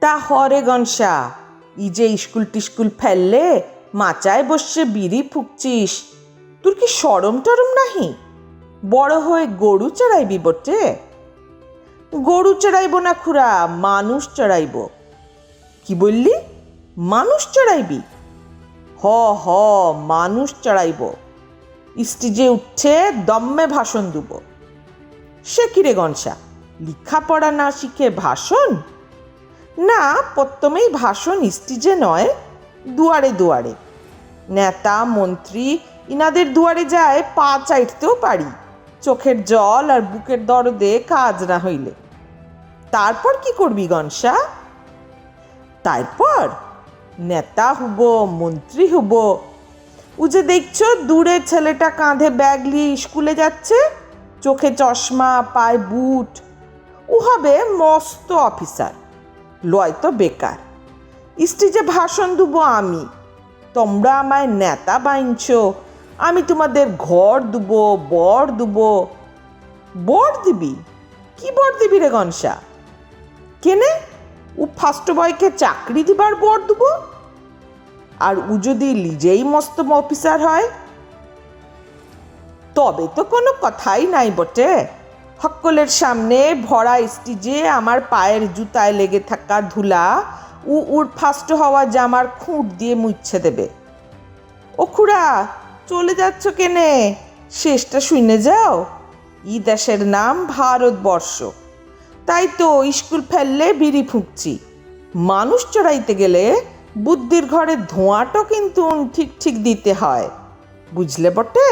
তা হরে গনসা, ই যে স্কুল টিস্কুল ফেললে মাচায় বসে বিড়ি ফুকছিস, তোর কি সরম টরম নাহি? বড় হয়ে গরু চড়াইবি বটে? গরু চড়াইব না খুড়া, মানুষ চড়াইব। কি বললি? মানুষ চড়াইবি? হ হ, মানুষ চড়াইব। স্টেজে উঠে দম্মে ভাষণ দেব। সে কিরে গনসা, লেখাপড়া না শিখে ভাষণ? না, প্রথমেই ভাষণ স্টেজে নয়, দুয়ারে দুয়ারে। নেতা মন্ত্রী ইনাদের দুয়ারে যায় পা চাইতেও পারি, চোখের জল আর বুকের দরদে কাজ না হইলে। তারপর কি করবি গনসা? তারপর নেতা হব, মন্ত্রী হব। ও যে দেখছো দূরে ছেলেটা কাঁধে ব্যাগ নিয়ে স্কুলে যাচ্ছে, চোখে চশমা, পায়ে বুট, ও হবে মস্ত অফিসার। লয় তো বেকার। স্টেজে ভাষণ দেব আমি, তোমরা আমায় নেতা বাঁধছ, আমি তোমাদের ঘর দেব, বর দেব। বর দিবি? কি বর দিবি রে গনসা? কেনে? ও ফার্স্ট বয়কে চাকরি দিবার বর দেব? আর ও যদি নিজেই মস্ত অফিসার হয় তবে তো কোনো কথাই নাই বটে। সকলের সামনে ভরা স্টেজে আমার পায়ের জুতায় লেগে থাকা ধুলা ওর ফার্স্ট হওয়া জামার খুঁট দিয়ে মুছে দেবে। ও খুড়া, চলে যাচ্ছ কেনে? শেষটা শুনে যাও। ই দেশের নাম ভারতবর্ষ, তাই তো স্কুল ফেললে বিড়ি ফুঁকছি। মানুষ চড়াইতে গেলে বুদ্ধির ঘরে ধোঁয়াটাও কিন্তু ঠিক ঠিক দিতে হয়, বুঝলে বটে?